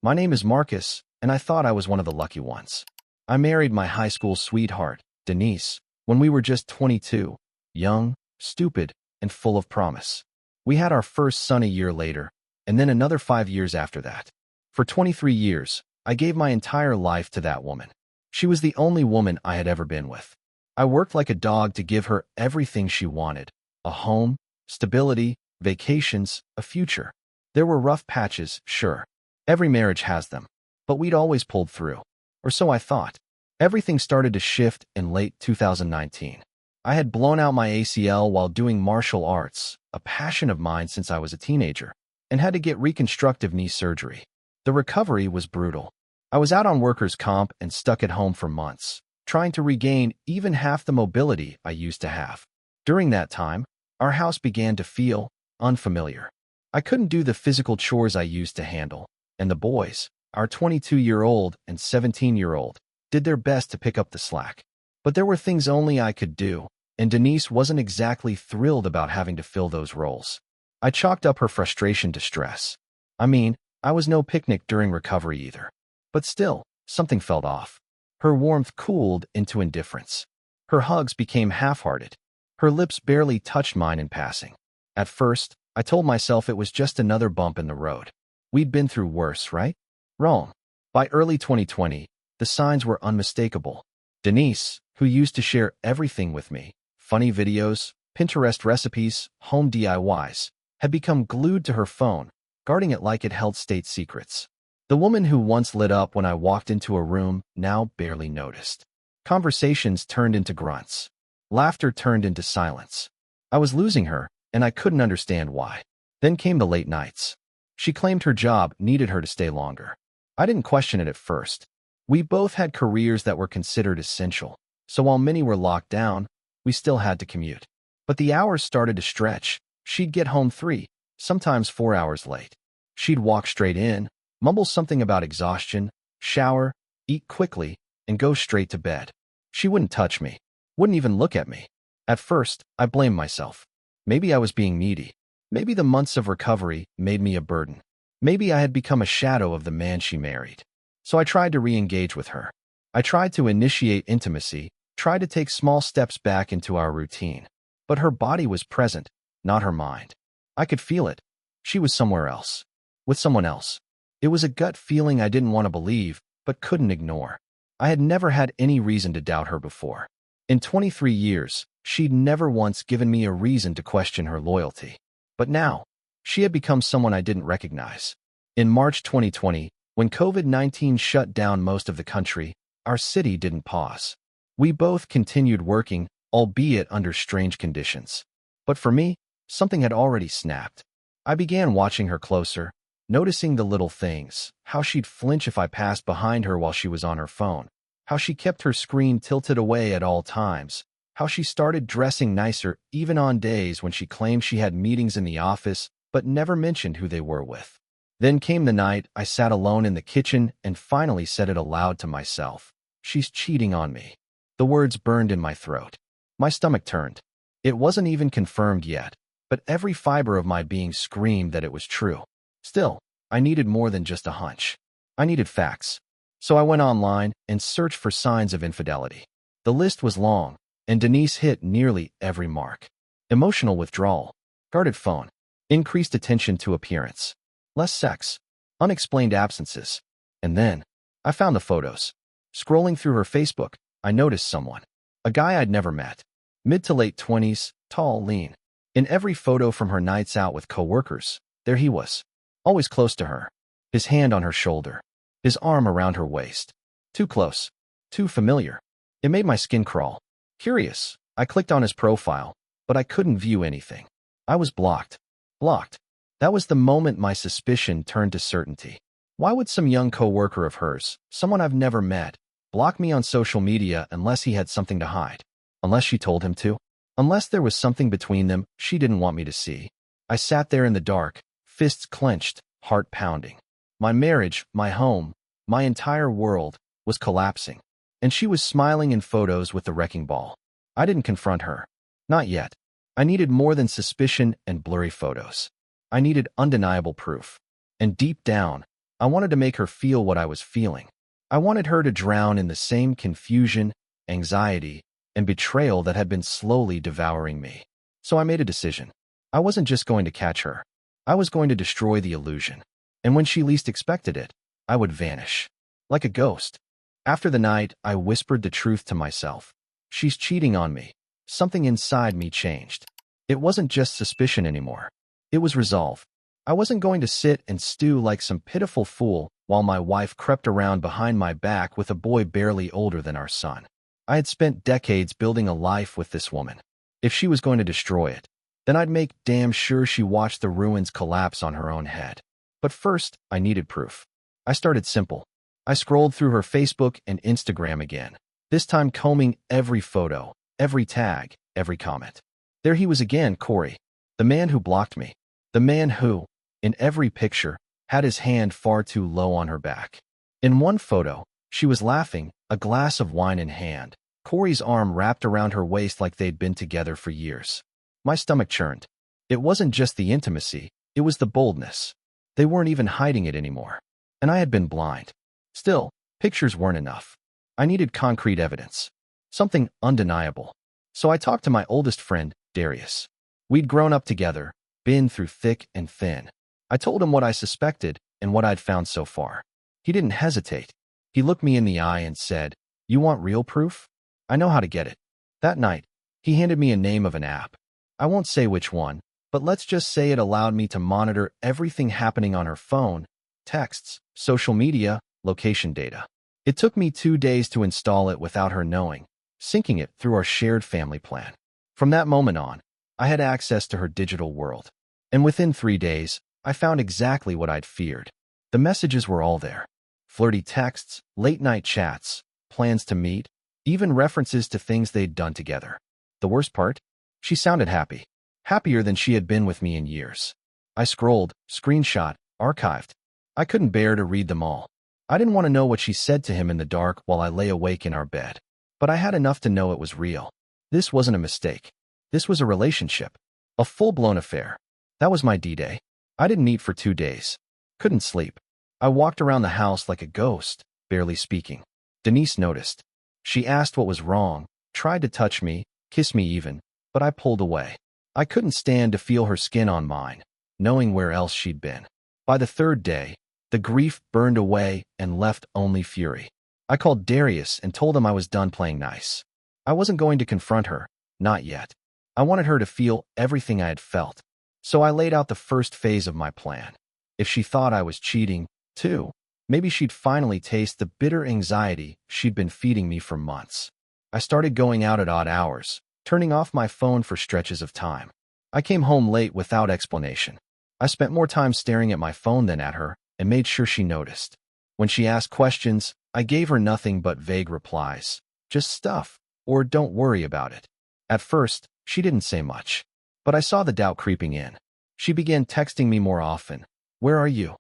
My name is Marcus, and I thought I was one of the lucky ones. I married my high school sweetheart, Denise, when we were just 22, young, stupid, and full of promise. We had our first son a year later, and then another 5 years after that. For 23 years, I gave my entire life to that woman. She was the only woman I had ever been with. I worked like a dog to give her everything she wanted: a home, stability, vacations, a future. There were rough patches, sure. Every marriage has them. But we'd always pulled through. Or so I thought. Everything started to shift in late 2019. I had blown out my ACL while doing martial arts, a passion of mine since I was a teenager, and had to get reconstructive knee surgery. The recovery was brutal. I was out on workers' comp and stuck at home for months, trying to regain even half the mobility I used to have. During that time, our house began to feel unfamiliar. I couldn't do the physical chores I used to handle, and the boys, our 22-year-old and 17-year-old, did their best to pick up the slack. But there were things only I could do, and Denise wasn't exactly thrilled about having to fill those roles. I chalked up her frustration to stress. I was no picnic during recovery either. But still, something felt off. Her warmth cooled into indifference. Her hugs became half-hearted. Her lips barely touched mine in passing. At first, I told myself it was just another bump in the road. We'd been through worse, right? Wrong. By early 2020, the signs were unmistakable. Denise, who used to share everything with me, funny videos, Pinterest recipes, home DIYs, had become glued to her phone, guarding it like it held state secrets. The woman who once lit up when I walked into a room now barely noticed. Conversations turned into grunts. Laughter turned into silence. I was losing her, and I couldn't understand why. Then came the late nights. She claimed her job needed her to stay longer. I didn't question it at first. We both had careers that were considered essential, so while many were locked down, we still had to commute. But the hours started to stretch. She'd get home 3, sometimes 4 hours late. She'd walk straight in, mumble something about exhaustion, shower, eat quickly, and go straight to bed. She wouldn't touch me, wouldn't even look at me. At first, I blamed myself. Maybe I was being needy. Maybe the months of recovery made me a burden. Maybe I had become a shadow of the man she married. So I tried to re-engage with her. I tried to initiate intimacy, tried to take small steps back into our routine. But her body was present, not her mind. I could feel it. She was somewhere else. With someone else. It was a gut feeling I didn't want to believe, but couldn't ignore. I had never had any reason to doubt her before. In 23 years, she'd never once given me a reason to question her loyalty. But now, she had become someone I didn't recognize. In March 2020, when COVID-19 shut down most of the country, our city didn't pause. We both continued working, albeit under strange conditions. But for me, something had already snapped. I began watching her closer, noticing the little things, how she'd flinch if I passed behind her while she was on her phone, how she kept her screen tilted away at all times, how she started dressing nicer even on days when she claimed she had meetings in the office but never mentioned who they were with. Then came the night I sat alone in the kitchen and finally said it aloud to myself. She's cheating on me. The words burned in my throat. My stomach turned. It wasn't even confirmed yet, but every fiber of my being screamed that it was true. Still, I needed more than just a hunch. I needed facts. So I went online and searched for signs of infidelity. The list was long, and Denise hit nearly every mark. Emotional withdrawal, guarded phone, increased attention to appearance, less sex, unexplained absences. And then, I found the photos. Scrolling through her Facebook, I noticed someone. A guy I'd never met. Mid to late 20s, tall, lean. In every photo from her nights out with coworkers, there he was. Always close to her. His hand on her shoulder. His arm around her waist. Too close. Too familiar. It made my skin crawl. Curious, I clicked on his profile, but I couldn't view anything. I was blocked. Blocked. That was the moment my suspicion turned to certainty. Why would some young coworker of hers, someone I've never met, block me on social media unless he had something to hide? Unless she told him to? Unless there was something between them she didn't want me to see? I sat there in the dark, fists clenched, heart pounding. My marriage, my home, my entire world was collapsing. And she was smiling in photos with the wrecking ball. I didn't confront her. Not yet. I needed more than suspicion and blurry photos. I needed undeniable proof. And deep down, I wanted to make her feel what I was feeling. I wanted her to drown in the same confusion, anxiety, and betrayal that had been slowly devouring me. So I made a decision. I wasn't just going to catch her. I was going to destroy the illusion. And when she least expected it, I would vanish. Like a ghost. After the night, I whispered the truth to myself. She's cheating on me. Something inside me changed. It wasn't just suspicion anymore. It was resolve. I wasn't going to sit and stew like some pitiful fool while my wife crept around behind my back with a boy barely older than our son. I had spent decades building a life with this woman. If she was going to destroy it, then I'd make damn sure she watched the ruins collapse on her own head. But first, I needed proof. I started simple. I scrolled through her Facebook and Instagram again, this time combing every photo, every tag, every comment. There he was again, Corey, the man who blocked me, the man who, in every picture, had his hand far too low on her back. In one photo, she was laughing, a glass of wine in hand, Corey's arm wrapped around her waist like they'd been together for years. My stomach churned. It wasn't just the intimacy, it was the boldness. They weren't even hiding it anymore. And I had been blind. Still, pictures weren't enough. I needed concrete evidence. Something undeniable. So I talked to my oldest friend, Darius. We'd grown up together, been through thick and thin. I told him what I suspected and what I'd found so far. He didn't hesitate. He looked me in the eye and said, "You want real proof? I know how to get it." That night, he handed me a name of an app. I won't say which one, but let's just say it allowed me to monitor everything happening on her phone, texts, social media, location data. It took me 2 days to install it without her knowing, syncing it through our shared family plan. From that moment on, I had access to her digital world. And within 3 days, I found exactly what I'd feared. The messages were all there. Flirty texts, late-night chats, plans to meet, even references to things they'd done together. The worst part? She sounded happy. Happier than she had been with me in years. I scrolled, screenshot, archived. I couldn't bear to read them all. I didn't want to know what she said to him in the dark while I lay awake in our bed. But I had enough to know it was real. This wasn't a mistake. This was a relationship. A full-blown affair. That was my D-Day. I didn't eat for 2 days. Couldn't sleep. I walked around the house like a ghost, barely speaking. Denise noticed. She asked what was wrong, tried to touch me, kiss me even, but I pulled away. I couldn't stand to feel her skin on mine, knowing where else she'd been. By the 3rd day, the grief burned away and left only fury. I called Darius and told him I was done playing nice. I wasn't going to confront her, not yet. I wanted her to feel everything I had felt. So I laid out the first phase of my plan. If she thought I was cheating, too, maybe she'd finally taste the bitter anxiety she'd been feeding me for months. I started going out at odd hours, turning off my phone for stretches of time. I came home late without explanation. I spent more time staring at my phone than at her and made sure she noticed. When she asked questions, I gave her nothing but vague replies. Just stuff, or don't worry about it. At first, she didn't say much. But I saw the doubt creeping in. She began texting me more often. "Where are you?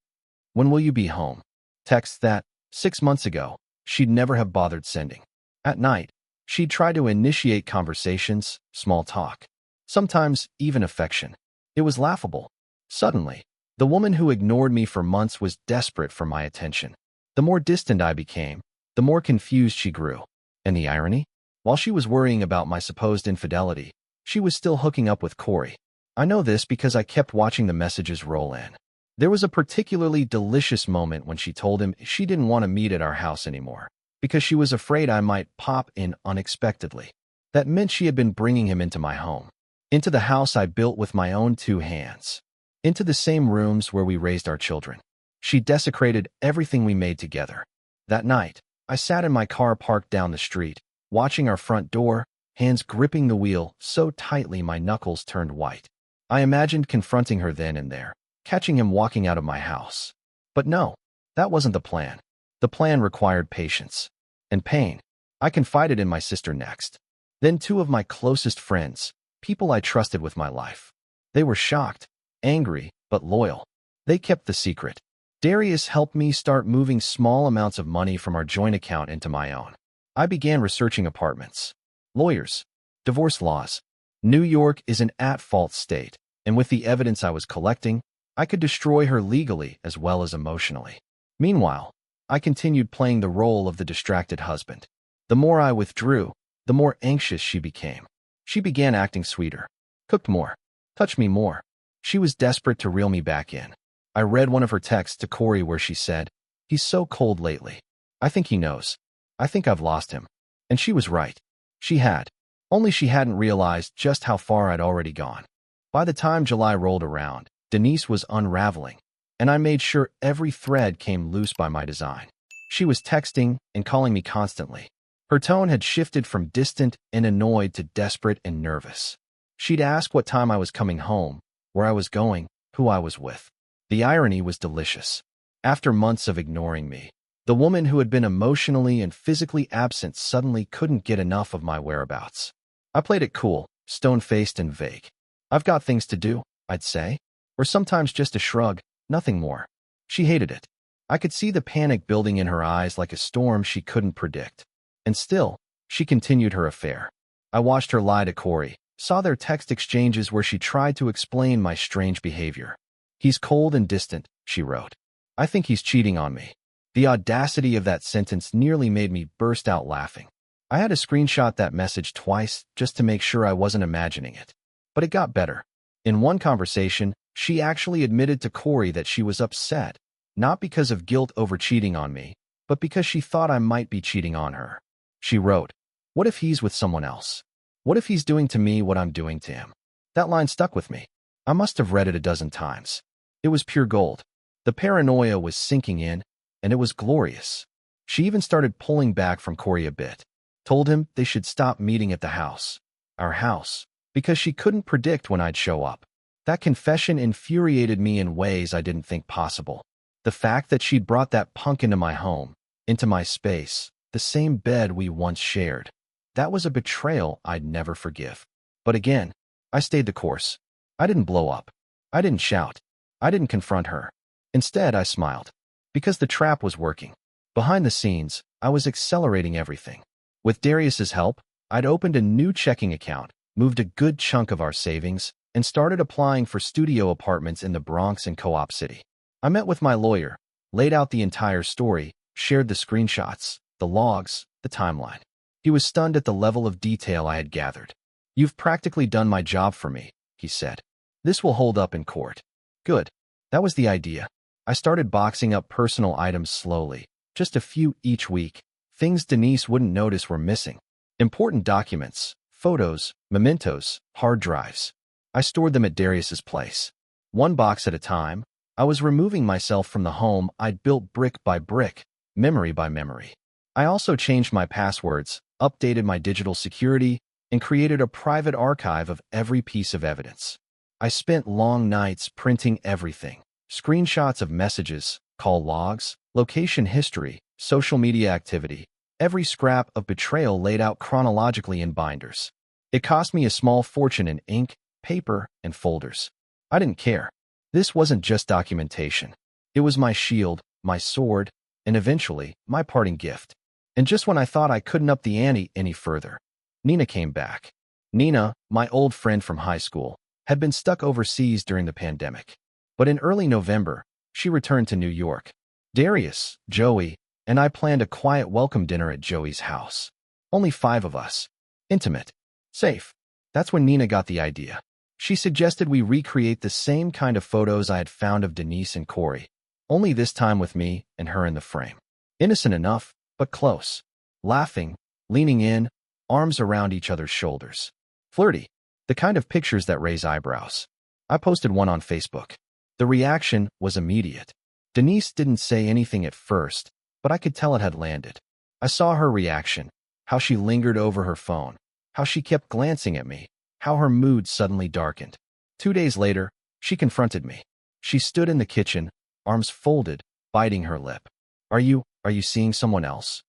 When will you be home?" Texts that, 6 months ago, she'd never have bothered sending. At night, she'd try to initiate conversations, small talk. Sometimes even affection. It was laughable. Suddenly, the woman who ignored me for months was desperate for my attention. The more distant I became, the more confused she grew. And the irony? While she was worrying about my supposed infidelity, she was still hooking up with Corey. I know this because I kept watching the messages roll in. There was a particularly delicious moment when she told him she didn't want to meet at our house anymore, because she was afraid I might pop in unexpectedly. That meant she had been bringing him into my home. Into the house I built with my own 2 hands. Into the same rooms where we raised our children. She desecrated everything we made together. That night, I sat in my car parked down the street, watching our front door, hands gripping the wheel so tightly my knuckles turned white. I imagined confronting her then and there, catching him walking out of my house. But no, that wasn't the plan. The plan required patience and pain. I confided in my sister next. Then 2 of my closest friends, people I trusted with my life. They were shocked, angry, but loyal. They kept the secret. Darius helped me start moving small amounts of money from our joint account into my own. I began researching apartments, lawyers, divorce laws. New York is an at-fault state, and with the evidence I was collecting, I could destroy her legally as well as emotionally. Meanwhile, I continued playing the role of the distracted husband. The more I withdrew, the more anxious she became. She began acting sweeter, cooked more, touched me more. She was desperate to reel me back in. I read one of her texts to Corey where she said, "He's so cold lately. I think he knows. I think I've lost him." And she was right. She had. Only she hadn't realized just how far I'd already gone. By the time July rolled around, Denise was unraveling, and I made sure every thread came loose by my design. She was texting and calling me constantly. Her tone had shifted from distant and annoyed to desperate and nervous. She'd ask what time I was coming home, where I was going, who I was with. The irony was delicious. After months of ignoring me, the woman who had been emotionally and physically absent suddenly couldn't get enough of my whereabouts. I played it cool, stone-faced and vague. "I've got things to do," I'd say, or sometimes just a shrug, nothing more. She hated it. I could see the panic building in her eyes like a storm she couldn't predict. And still, she continued her affair. I watched her lie to Corey, saw their text exchanges where she tried to explain my strange behavior. "He's cold and distant," she wrote. "I think he's cheating on me." The audacity of that sentence nearly made me burst out laughing. I had to screenshot that message twice just to make sure I wasn't imagining it. But it got better. In one conversation, she actually admitted to Corey that she was upset, not because of guilt over cheating on me, but because she thought I might be cheating on her. She wrote, "What if he's with someone else? What if he's doing to me what I'm doing to him?" That line stuck with me. I must have read it a dozen times. It was pure gold. The paranoia was sinking in, and it was glorious. She even started pulling back from Corey a bit. Told him they should stop meeting at the house, our house, because she couldn't predict when I'd show up. That confession infuriated me in ways I didn't think possible. The fact that she'd brought that punk into my home, into my space, the same bed we once shared. That was a betrayal I'd never forgive. But again, I stayed the course. I didn't blow up. I didn't shout. I didn't confront her. Instead, I smiled. Because the trap was working. Behind the scenes, I was accelerating everything. With Darius's help, I'd opened a new checking account, moved a good chunk of our savings, and started applying for studio apartments in the Bronx and Co-op City. I met with my lawyer, laid out the entire story, shared the screenshots, the logs, the timeline. He was stunned at the level of detail I had gathered. "You've practically done my job for me," he said. "This will hold up in court." Good. That was the idea. I started boxing up personal items slowly, just a few each week. Things Denise wouldn't notice were missing. Important documents, photos, mementos, hard drives. I stored them at Darius's place. One box at a time, I was removing myself from the home I'd built brick by brick, memory by memory. I also changed my passwords, updated my digital security, and created a private archive of every piece of evidence. I spent long nights printing everything. Screenshots of messages, call logs, location history, social media activity, every scrap of betrayal laid out chronologically in binders. It cost me a small fortune in ink, paper, and folders. I didn't care. This wasn't just documentation. It was my shield, my sword, and eventually, my parting gift. And just when I thought I couldn't up the ante any further, Nina came back. Nina, my old friend from high school, had been stuck overseas during the pandemic. But in early November, she returned to New York. Darius, Joey, and I planned a quiet welcome dinner at Joey's house. Only 5 of us. Intimate. Safe. That's when Nina got the idea. She suggested we recreate the same kind of photos I had found of Denise and Corey, only this time with me and her in the frame. Innocent enough, but close. Laughing, leaning in, arms around each other's shoulders. Flirty. The kind of pictures that raise eyebrows. I posted one on Facebook. The reaction was immediate. Denise didn't say anything at first, but I could tell it had landed. I saw her reaction, how she lingered over her phone, how she kept glancing at me, how her mood suddenly darkened. 2 days later, she confronted me. She stood in the kitchen, arms folded, biting her lip. Are you seeing someone else?"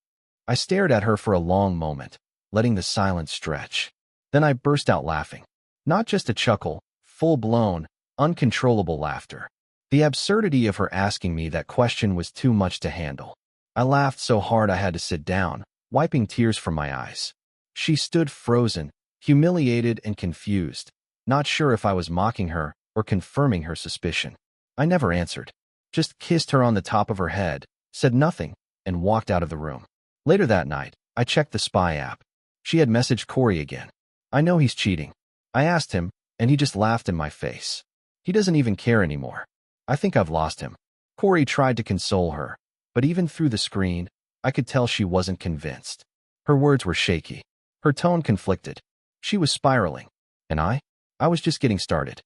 I stared at her for a long moment, letting the silence stretch. Then I burst out laughing. Not just a chuckle, full-blown, uncontrollable laughter. The absurdity of her asking me that question was too much to handle. I laughed so hard I had to sit down, wiping tears from my eyes. She stood frozen, humiliated and confused, not sure if I was mocking her or confirming her suspicion. I never answered, just kissed her on the top of her head, said nothing, and walked out of the room. Later that night, I checked the spy app. She had messaged Corey again. I know he's cheating. I asked him, and he just laughed in my face. He doesn't even care anymore. I think I've lost him. Corey tried to console her, but even through the screen, I could tell she wasn't convinced. Her words were shaky. Her tone conflicted. She was spiraling. And I was just getting started.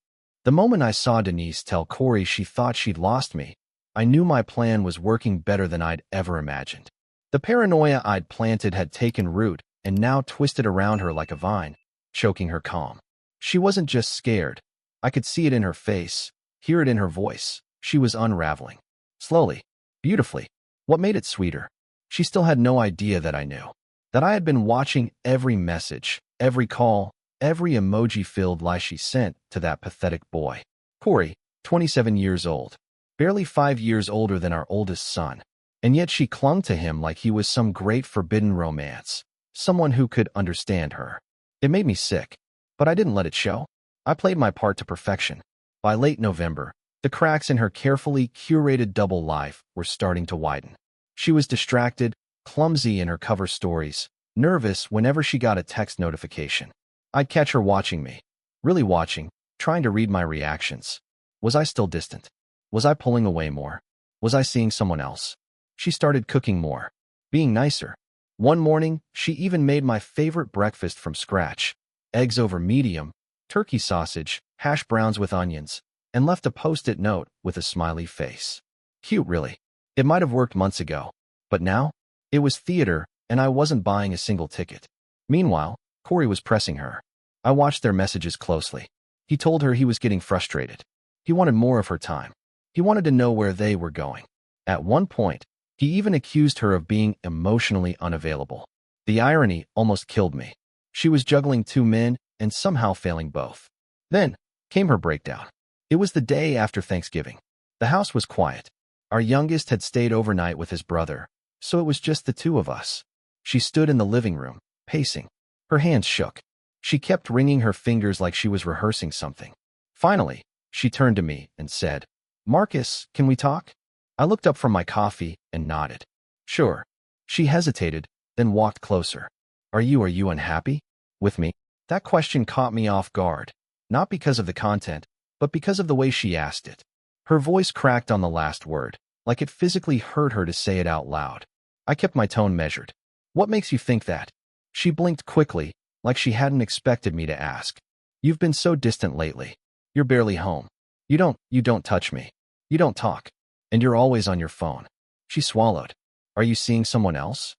The moment I saw Denise tell Corey she thought she'd lost me, I knew my plan was working better than I'd ever imagined. The paranoia I'd planted had taken root and now twisted around her like a vine, choking her calm. She wasn't just scared. I could see it in her face, hear it in her voice. She was unraveling. Slowly, beautifully. What made it sweeter? She still had no idea that I knew. That I had been watching every message, every call, every emoji-filled lie she sent to that pathetic boy. Corey, 27 years old. Barely 5 years older than our oldest son. And yet she clung to him like he was some great forbidden romance. Someone who could understand her. It made me sick. But I didn't let it show. I played my part to perfection. By late November, the cracks in her carefully curated double life were starting to widen. She was distracted, clumsy in her cover stories, nervous whenever she got a text notification. I'd catch her watching me. Really watching, trying to read my reactions. Was I still distant? Was I pulling away more? Was I seeing someone else? She started cooking more. Being nicer. One morning, she even made my favorite breakfast from scratch. Eggs over medium, turkey sausage, hash browns with onions, and left a post-it note with a smiley face. Cute, really. It might have worked months ago. But now? It was theater, and I wasn't buying a single ticket. Meanwhile, Corey was pressing her. I watched their messages closely. He told her he was getting frustrated. He wanted more of her time. He wanted to know where they were going. At one point, he even accused her of being emotionally unavailable. The irony almost killed me. She was juggling two men and somehow failing both. Then came her breakdown. It was the day after Thanksgiving. The house was quiet. Our youngest had stayed overnight with his brother, so it was just the two of us. She stood in the living room, pacing. Her hands shook. She kept wringing her fingers like she was rehearsing something. Finally, she turned to me and said, "Marcus, can we talk?" I looked up from my coffee and nodded. Sure. She hesitated, then walked closer. Are you unhappy? With me? That question caught me off guard, not because of the content, but because of the way she asked it. Her voice cracked on the last word, like it physically hurt her to say it out loud. I kept my tone measured. What makes you think that? She blinked quickly, like she hadn't expected me to ask. You've been so distant lately. You're barely home. You don't touch me. You don't talk. And you're always on your phone. She swallowed. Are you seeing someone else?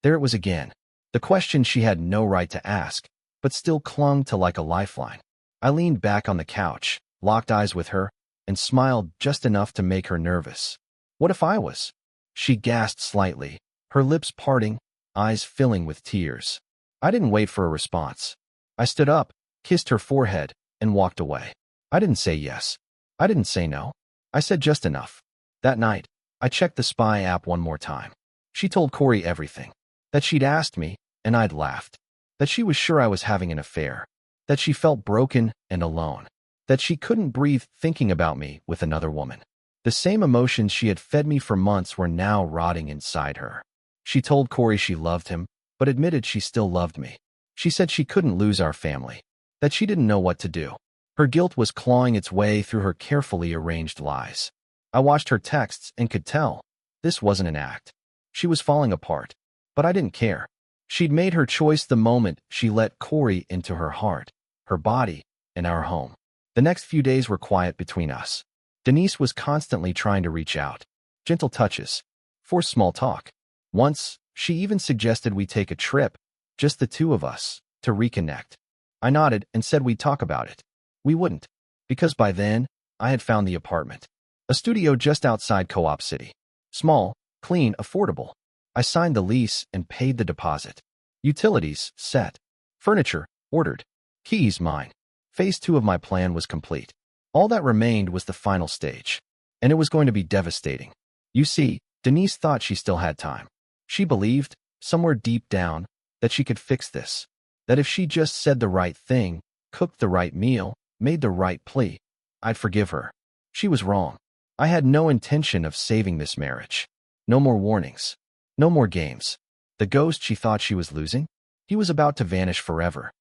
There it was again. The question she had no right to ask, but still clung to like a lifeline. I leaned back on the couch, locked eyes with her, and smiled just enough to make her nervous. What if I was? She gasped slightly, her lips parting, eyes filling with tears. I didn't wait for a response. I stood up, kissed her forehead, and walked away. I didn't say yes. I didn't say no. I said just enough. That night, I checked the spy app one more time. She told Corey everything. That she'd asked me, and I'd laughed. That she was sure I was having an affair. That she felt broken and alone. That she couldn't breathe thinking about me with another woman. The same emotions she had fed me for months were now rotting inside her. She told Corey she loved him, but admitted she still loved me. She said she couldn't lose our family. That she didn't know what to do. Her guilt was clawing its way through her carefully arranged lies. I watched her texts and could tell. This wasn't an act. She was falling apart. But I didn't care. She'd made her choice the moment she let Corey into her heart, her body, and our home. The next few days were quiet between us. Denise was constantly trying to reach out. Gentle touches. Forced small talk. Once, she even suggested we take a trip, just the two of us, to reconnect. I nodded and said we'd talk about it. We wouldn't. Because by then, I had found the apartment. A studio just outside Co-op City. Small, clean, affordable. I signed the lease and paid the deposit. Utilities, set. Furniture, ordered. Keys, mine. Phase 2 of my plan was complete. All that remained was the final stage. And it was going to be devastating. You see, Denise thought she still had time. She believed, somewhere deep down, that she could fix this. That if she just said the right thing, cooked the right meal, made the right plea, I'd forgive her. She was wrong. I had no intention of saving this marriage. No more warnings. No more games. The ghost she thought she was losing? He was about to vanish forever.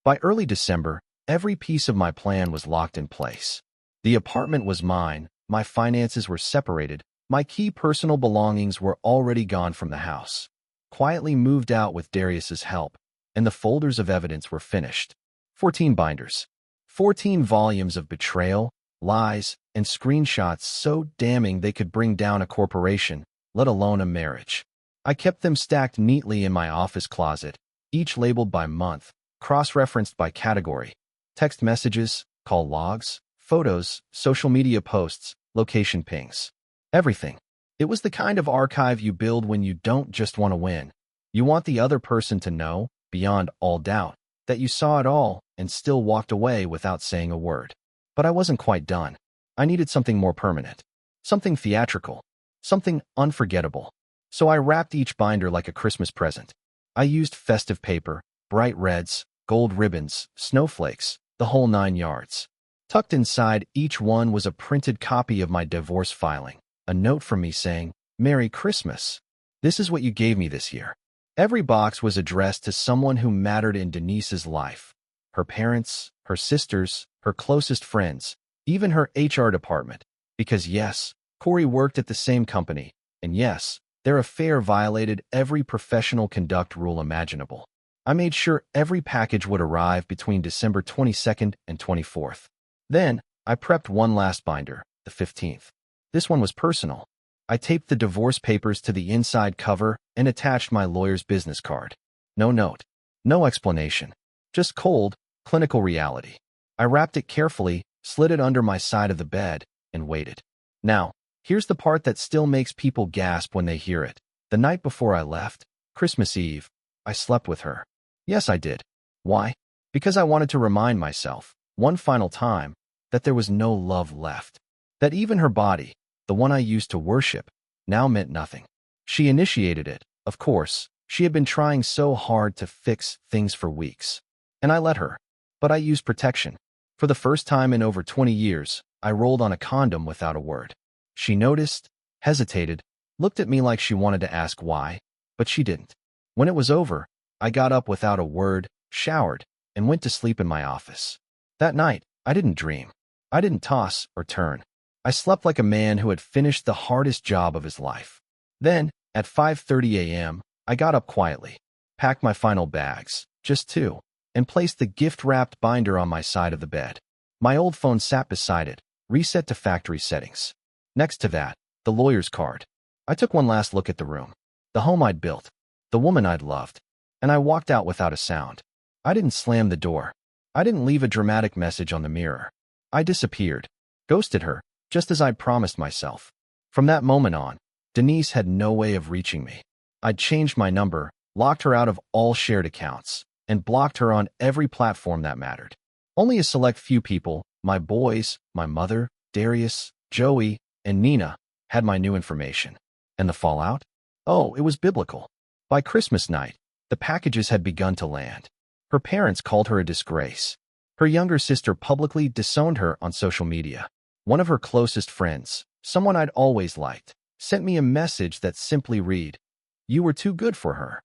By early December, every piece of my plan was locked in place. The apartment was mine, my finances were separated, my key personal belongings were already gone from the house. Quietly moved out with Darius's help, and the folders of evidence were finished. 14 binders. 14 volumes of betrayal, lies, and screenshots so damning they could bring down a corporation, let alone a marriage. I kept them stacked neatly in my office closet, each labeled by month, cross-referenced by category. Text messages, call logs, photos, social media posts, location pings. Everything. It was the kind of archive you build when you don't just want to win. You want the other person to know, beyond all doubt, that you saw it all and still walked away without saying a word. But I wasn't quite done. I needed something more permanent. Something theatrical. Something unforgettable. So I wrapped each binder like a Christmas present. I used festive paper, bright reds, gold ribbons, snowflakes, the whole 9 yards. Tucked inside each one was a printed copy of my divorce filing, a note from me saying, "Merry Christmas. This is what you gave me this year." Every box was addressed to someone who mattered in Denise's life. Her parents, her sisters, her closest friends, even her HR department. Because yes, Corey worked at the same company, and yes, their affair violated every professional conduct rule imaginable. I made sure every package would arrive between December 22nd and 24th. Then, I prepped one last binder, the 15th. This one was personal. I taped the divorce papers to the inside cover and attached my lawyer's business card. No note. No explanation. Just cold, clinical reality. I wrapped it carefully, slid it under my side of the bed, and waited. Now, here's the part that still makes people gasp when they hear it. The night before I left, Christmas Eve, I slept with her. Yes, I did. Why? Because I wanted to remind myself, one final time, that there was no love left. That even her body, the one I used to worship, now meant nothing. She initiated it, of course. She had been trying so hard to fix things for weeks. And I let her. But I used protection. For the first time in over 20 years, I rolled on a condom without a word. She noticed, hesitated, looked at me like she wanted to ask why, but she didn't. When it was over, I got up without a word, showered, and went to sleep in my office. That night, I didn't dream. I didn't toss or turn. I slept like a man who had finished the hardest job of his life. Then, at 5:30 a.m., I got up quietly, packed my final bags, just 2, and placed the gift-wrapped binder on my side of the bed. My old phone sat beside it, reset to factory settings. Next to that, the lawyer's card. I took one last look at the room, the home I'd built, the woman I'd loved, and I walked out without a sound. I didn't slam the door. I didn't leave a dramatic message on the mirror. I disappeared, ghosted her, just as I'd promised myself. From that moment on, Denise had no way of reaching me. I'd changed my number, locked her out of all shared accounts, and blocked her on every platform that mattered. Only a select few people, my boys, my mother, Darius, Joey, and Nina, had my new information. And the fallout? Oh, it was biblical. By Christmas night, the packages had begun to land. Her parents called her a disgrace. Her younger sister publicly disowned her on social media. One of her closest friends, someone I'd always liked, sent me a message that simply read, "You were too good for her."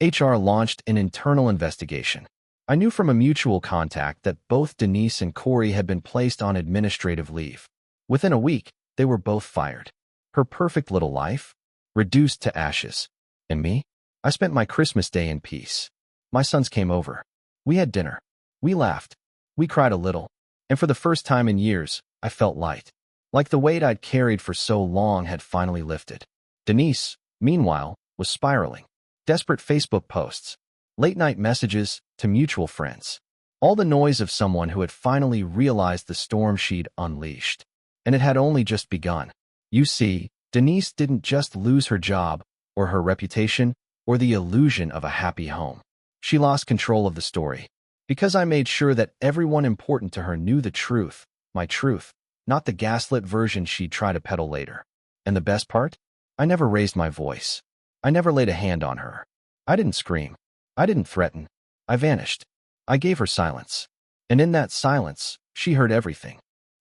HR launched an internal investigation. I knew from a mutual contact that both Denise and Corey had been placed on administrative leave. Within a week, they were both fired. Her perfect little life, reduced to ashes. And me? I spent my Christmas day in peace. My sons came over. We had dinner. We laughed. We cried a little. And for the first time in years, I felt light. Like the weight I'd carried for so long had finally lifted. Denise, meanwhile, was spiraling. Desperate Facebook posts, late-night messages to mutual friends. All the noise of someone who had finally realized the storm she'd unleashed. And it had only just begun. You see, Denise didn't just lose her job, or her reputation, or the illusion of a happy home. She lost control of the story. Because I made sure that everyone important to her knew the truth, my truth, not the gaslit version she'd try to peddle later. And the best part? I never raised my voice. I never laid a hand on her. I didn't scream. I didn't threaten. I vanished. I gave her silence. And in that silence, she heard everything.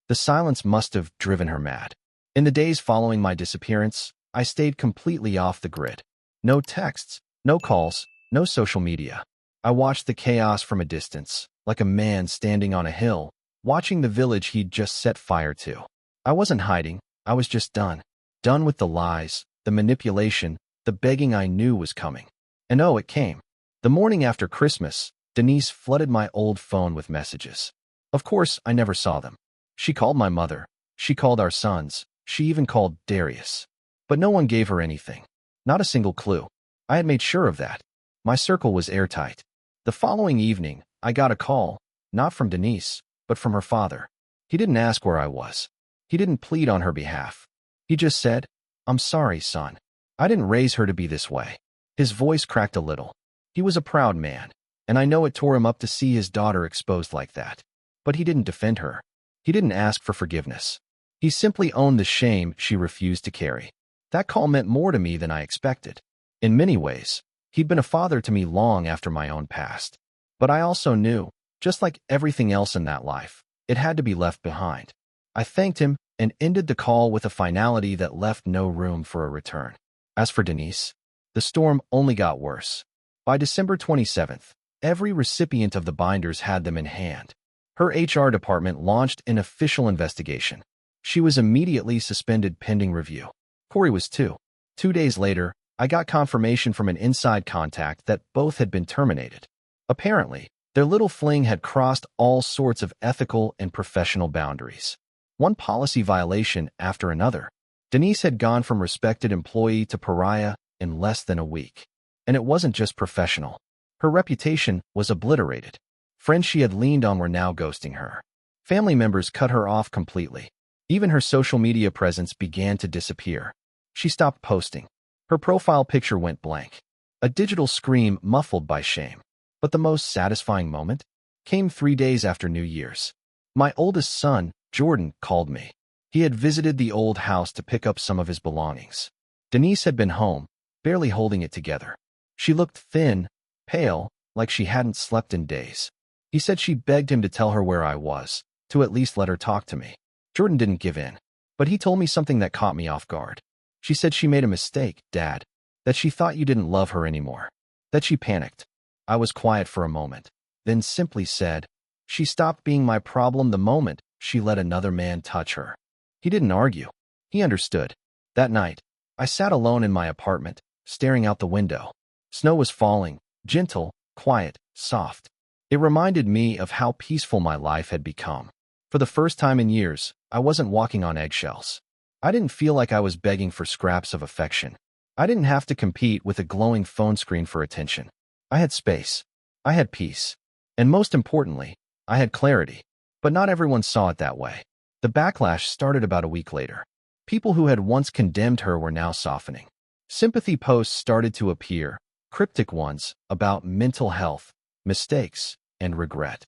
The silence must have driven her mad. In the days following my disappearance, I stayed completely off the grid. No texts, no calls, no social media. I watched the chaos from a distance, like a man standing on a hill, watching the village he'd just set fire to. I wasn't hiding, I was just done. Done with the lies, the manipulation, the begging I knew was coming. And oh, it came. The morning after Christmas, Denise flooded my old phone with messages. Of course, I never saw them. She called my mother. She called our sons. She even called Darius. But no one gave her anything. Not a single clue. I had made sure of that. My circle was airtight. The following evening, I got a call, not from Denise, but from her father. He didn't ask where I was. He didn't plead on her behalf. He just said, "I'm sorry, son. I didn't raise her to be this way." His voice cracked a little. He was a proud man, and I know it tore him up to see his daughter exposed like that. But he didn't defend her. He didn't ask for forgiveness. He simply owned the shame she refused to carry. That call meant more to me than I expected. In many ways, he'd been a father to me long after my own past. But I also knew, just like everything else in that life, it had to be left behind. I thanked him and ended the call with a finality that left no room for a return. As for Denise, the storm only got worse. By December 27th, every recipient of the binders had them in hand. Her HR department launched an official investigation. She was immediately suspended pending review. Corey was too. 2 days later, I got confirmation from an inside contact that both had been terminated. Apparently, their little fling had crossed all sorts of ethical and professional boundaries. One policy violation after another. Denise had gone from respected employee to pariah in less than a week. And it wasn't just professional. Her reputation was obliterated. Friends she had leaned on were now ghosting her. Family members cut her off completely. Even her social media presence began to disappear. She stopped posting. Her profile picture went blank. A digital scream muffled by shame. But the most satisfying moment came 3 days after New Year's. My oldest son, Jordan, called me. He had visited the old house to pick up some of his belongings. Denise had been home, barely holding it together. She looked thin, pale, like she hadn't slept in days. He said she begged him to tell her where I was, to at least let her talk to me. Jordan didn't give in, but he told me something that caught me off guard. She said she made a mistake, Dad, that she thought you didn't love her anymore, that she panicked. I was quiet for a moment, then simply said, she stopped being my problem the moment she let another man touch her. He didn't argue. He understood. That night, I sat alone in my apartment, staring out the window. Snow was falling, gentle, quiet, soft. It reminded me of how peaceful my life had become. For the first time in years, I wasn't walking on eggshells. I didn't feel like I was begging for scraps of affection. I didn't have to compete with a glowing phone screen for attention. I had space. I had peace. And most importantly, I had clarity. But not everyone saw it that way. The backlash started about a week later. People who had once condemned her were now softening. Sympathy posts started to appear, cryptic ones about mental health, mistakes, and regret.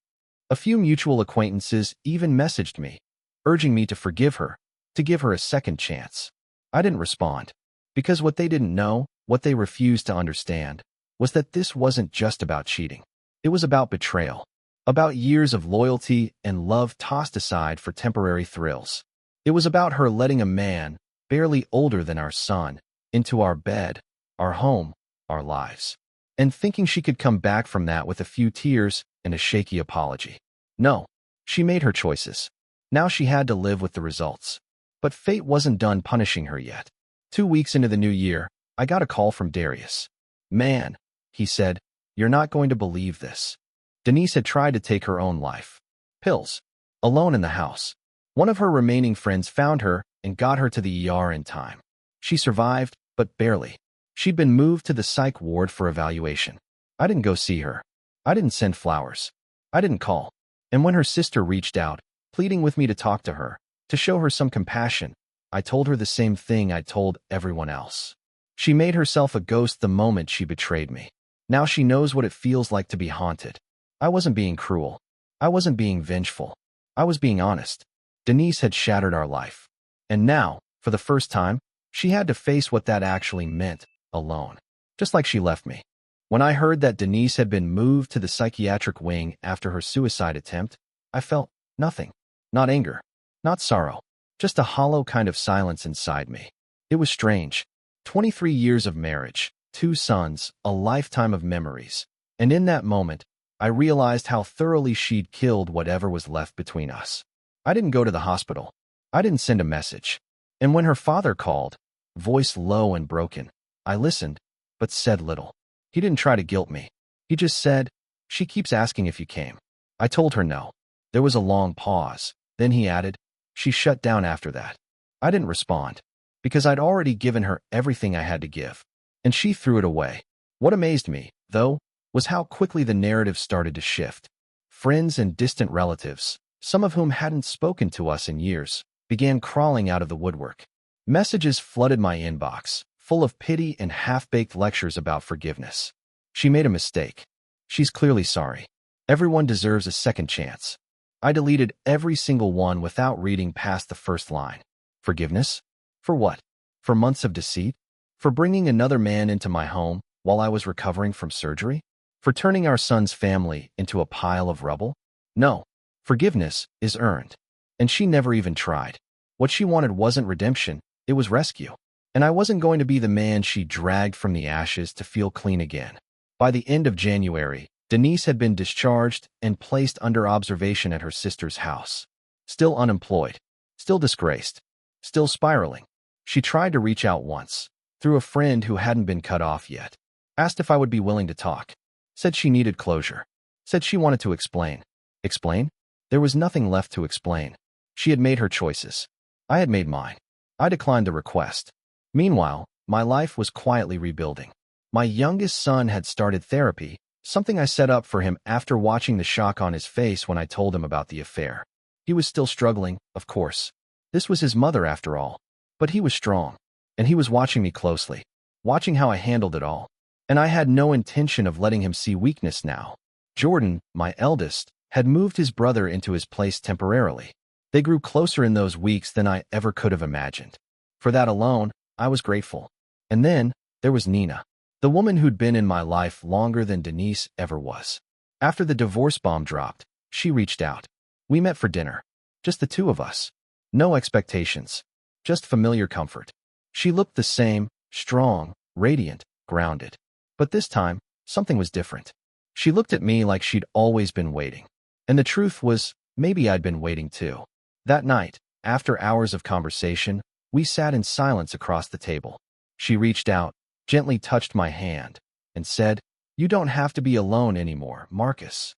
A few mutual acquaintances even messaged me, urging me to forgive her, to give her a second chance. I didn't respond, because what they didn't know, what they refused to understand, was that this wasn't just about cheating. It was about betrayal, about years of loyalty and love tossed aside for temporary thrills. It was about her letting a man, barely older than our son, into our bed, our home, our lives, and thinking she could come back from that with a few tears and a shaky apology. No, she made her choices. Now she had to live with the results. But fate wasn't done punishing her yet. 2 weeks into the new year, I got a call from Darius. "Man," he said, "you're not going to believe this." Denise had tried to take her own life. Pills. Alone in the house. One of her remaining friends found her and got her to the ER in time. She survived, but barely. She'd been moved to the psych ward for evaluation. I didn't go see her. I didn't send flowers. I didn't call. And when her sister reached out, pleading with me to talk to her, to show her some compassion, I told her the same thing I told everyone else. She made herself a ghost the moment she betrayed me. Now she knows what it feels like to be haunted. I wasn't being cruel. I wasn't being vengeful. I was being honest. Denise had shattered our life. And now, for the first time, she had to face what that actually meant, alone. Just like she left me. When I heard that Denise had been moved to the psychiatric wing after her suicide attempt, I felt nothing. Not anger. Not sorrow. Just a hollow kind of silence inside me. It was strange. 23 years of marriage, 2 sons, a lifetime of memories. And in that moment, I realized how thoroughly she'd killed whatever was left between us. I didn't go to the hospital. I didn't send a message. And when her father called, voice low and broken, I listened, but said little. He didn't try to guilt me. He just said, "She keeps asking if you came." I told her no. There was a long pause. Then he added, "She shut down after that." I didn't respond, because I'd already given her everything I had to give, and she threw it away. What amazed me, though, was how quickly the narrative started to shift. Friends and distant relatives, some of whom hadn't spoken to us in years, began crawling out of the woodwork. Messages flooded my inbox, full of pity and half-baked lectures about forgiveness. She made a mistake. She's clearly sorry. Everyone deserves a second chance. I deleted every single one without reading past the first line. Forgiveness? For what? For months of deceit? For bringing another man into my home while I was recovering from surgery? For turning our son's family into a pile of rubble? No. Forgiveness is earned. And she never even tried. What she wanted wasn't redemption, it was rescue. And I wasn't going to be the man she dragged from the ashes to feel clean again. By the end of January, Denise had been discharged and placed under observation at her sister's house. Still unemployed. Still disgraced. Still spiraling. She tried to reach out once, through a friend who hadn't been cut off yet. Asked if I would be willing to talk. Said she needed closure. Said she wanted to explain. Explain? There was nothing left to explain. She had made her choices. I had made mine. I declined the request. Meanwhile, my life was quietly rebuilding. My youngest son had started therapy, something I set up for him after watching the shock on his face when I told him about the affair. He was still struggling, of course. This was his mother after all. But he was strong. And he was watching me closely, watching how I handled it all. And I had no intention of letting him see weakness now. Jordan, my eldest, had moved his brother into his place temporarily. They grew closer in those weeks than I ever could have imagined. For that alone, I was grateful. And then, there was Nina, the woman who'd been in my life longer than Denise ever was. After the divorce bomb dropped, she reached out. We met for dinner. Just the two of us. No expectations. Just familiar comfort. She looked the same, strong, radiant, grounded. But this time, something was different. She looked at me like she'd always been waiting. And the truth was, maybe I'd been waiting too. That night, after hours of conversation, we sat in silence across the table. She reached out, gently touched my hand, and said, "You don't have to be alone anymore, Marcus."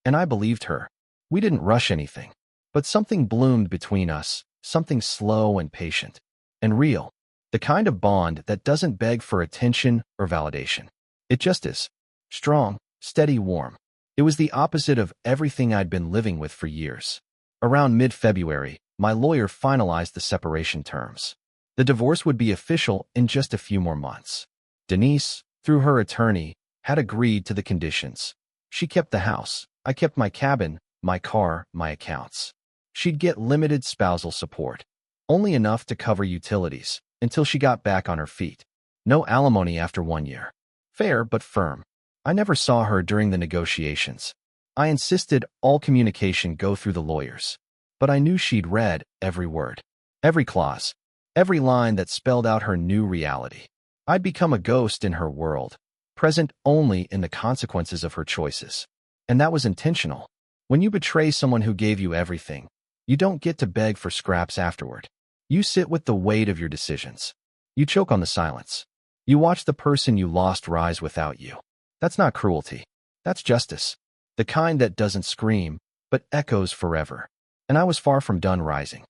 And I believed her. We didn't rush anything. But something bloomed between us, something slow and patient. And real. The kind of bond that doesn't beg for attention or validation. It just is. Strong, steady, warm. It was the opposite of everything I'd been living with for years. Around mid-February, my lawyer finalized the separation terms. The divorce would be official in just a few more months. Denise, through her attorney, had agreed to the conditions. She kept the house. I kept my cabin, my car, my accounts. She'd get limited spousal support. Only enough to cover utilities, until she got back on her feet. No alimony after 1 year. Fair but firm. I never saw her during the negotiations. I insisted all communication go through the lawyers. But I knew she'd read every word, every clause, every line that spelled out her new reality. I'd become a ghost in her world, present only in the consequences of her choices. And that was intentional. When you betray someone who gave you everything, you don't get to beg for scraps afterward. You sit with the weight of your decisions. You choke on the silence. You watch the person you lost rise without you. That's not cruelty. That's justice. The kind that doesn't scream, but echoes forever. And I was far from done rising.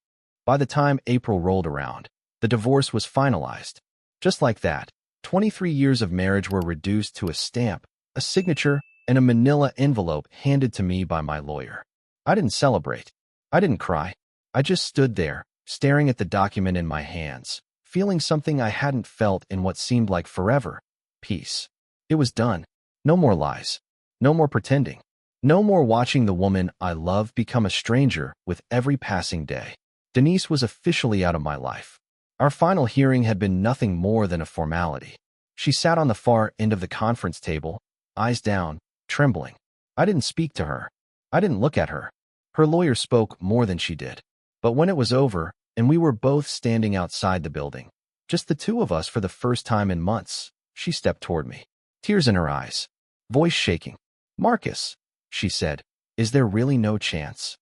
By the time April rolled around, the divorce was finalized. Just like that, 23 years of marriage were reduced to a stamp, a signature, and a manila envelope handed to me by my lawyer. I didn't celebrate. I didn't cry. I just stood there, staring at the document in my hands, feeling something I hadn't felt in what seemed like forever. Peace. It was done. No more lies. No more pretending. No more watching the woman I love become a stranger with every passing day. Denise was officially out of my life. Our final hearing had been nothing more than a formality. She sat on the far end of the conference table, eyes down, trembling. I didn't speak to her. I didn't look at her. Her lawyer spoke more than she did. But when it was over, and we were both standing outside the building, Just the two of us for the first time in months. She stepped toward me, tears in her eyes, voice shaking. Marcus, she said, is there really no chance?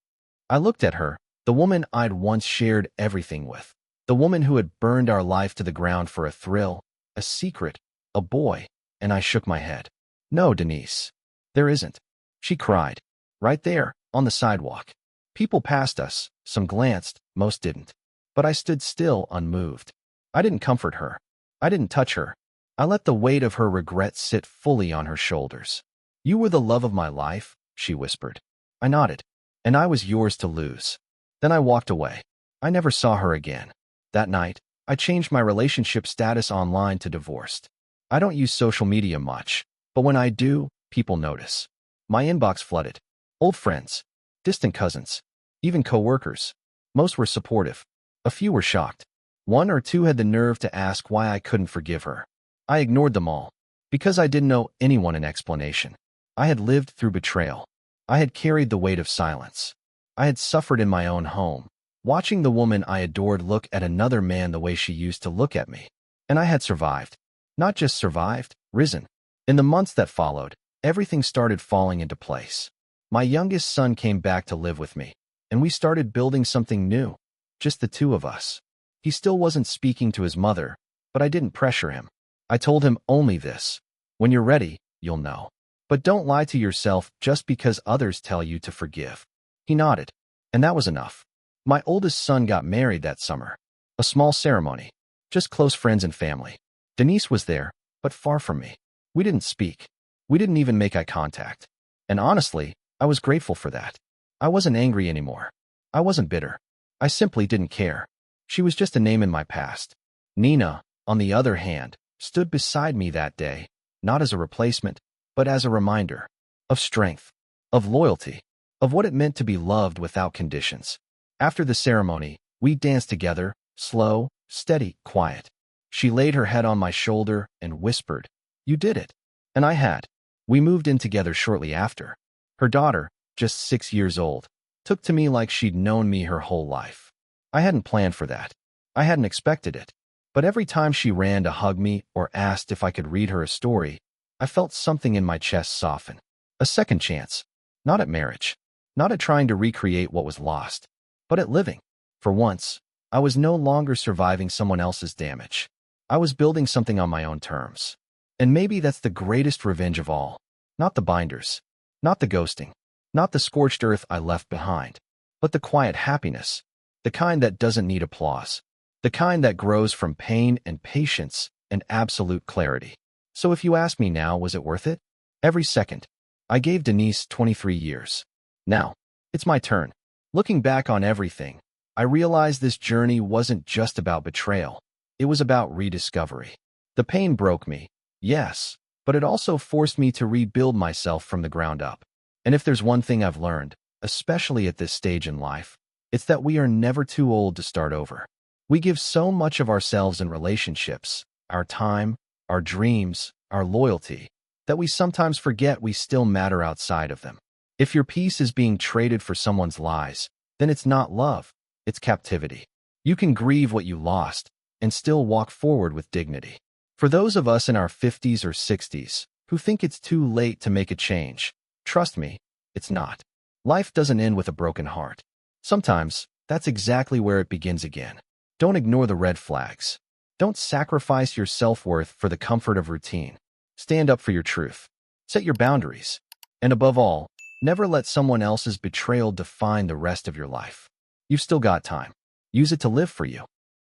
I looked at her, the woman I'd once shared everything with, the woman who had burned our life to the ground for a thrill, a secret, a boy, and I shook my head. No, Denise, there isn't. She cried. Right there, on the sidewalk. People passed us, some glanced, most didn't. But I stood still, unmoved. I didn't comfort her. I didn't touch her. I let the weight of her regret sit fully on her shoulders. You were the love of my life, she whispered. I nodded. And I was yours to lose. Then I walked away. I never saw her again. That night, I changed my relationship status online to divorced. I don't use social media much, but when I do, people notice. My inbox flooded. Old friends, distant cousins, even coworkers. Most were supportive. A few were shocked. One or two had the nerve to ask why I couldn't forgive her. I ignored them all, because I didn't owe anyone an explanation. I had lived through betrayal. I had carried the weight of silence. I had suffered in my own home, watching the woman I adored look at another man the way she used to look at me. And I had survived. Not just survived, risen. In the months that followed, everything started falling into place. My youngest son came back to live with me, and we started building something new, just the two of us. He still wasn't speaking to his mother, but I didn't pressure him. I told him only this: when you're ready, you'll know. But don't lie to yourself just because others tell you to forgive. He nodded, and that was enough. My oldest son got married that summer. A small ceremony, just close friends and family. Denise was there, but far from me. We didn't speak. We didn't even make eye contact. And honestly, I was grateful for that. I wasn't angry anymore. I wasn't bitter. I simply didn't care. She was just a name in my past. Nina, on the other hand, stood beside me that day, not as a replacement, but as a reminder of strength, of loyalty, of what it meant to be loved without conditions. After the ceremony, we danced together, slow, steady, quiet. She laid her head on my shoulder and whispered, "You did it." And I had. We moved in together shortly after. Her daughter, just 6 years old, took to me like she'd known me her whole life. I hadn't planned for that. I hadn't expected it. But every time she ran to hug me or asked if I could read her a story, I felt something in my chest soften. A second chance. Not at marriage. Not at trying to recreate what was lost. But at living. For once, I was no longer surviving someone else's damage. I was building something on my own terms. And maybe that's the greatest revenge of all. Not the binders. Not the ghosting. Not the scorched earth I left behind. But the quiet happiness. The kind that doesn't need applause. The kind that grows from pain and patience and absolute clarity. So if you ask me now, was it worth it? Every second. I gave Denise 23 years. Now, it's my turn. Looking back on everything, I realized this journey wasn't just about betrayal. It was about rediscovery. The pain broke me, yes, but it also forced me to rebuild myself from the ground up. And if there's one thing I've learned, especially at this stage in life, it's that we are never too old to start over. We give so much of ourselves in relationships, our time, our dreams, our loyalty, that we sometimes forget we still matter outside of them. If your peace is being traded for someone's lies, then it's not love, it's captivity. You can grieve what you lost and still walk forward with dignity. For those of us in our 50s or 60s who think it's too late to make a change, trust me, it's not. Life doesn't end with a broken heart. Sometimes, that's exactly where it begins again. Don't ignore the red flags. Don't sacrifice your self-worth for the comfort of routine. Stand up for your truth. Set your boundaries. And above all, never let someone else's betrayal define the rest of your life. You've still got time. Use it to live for you.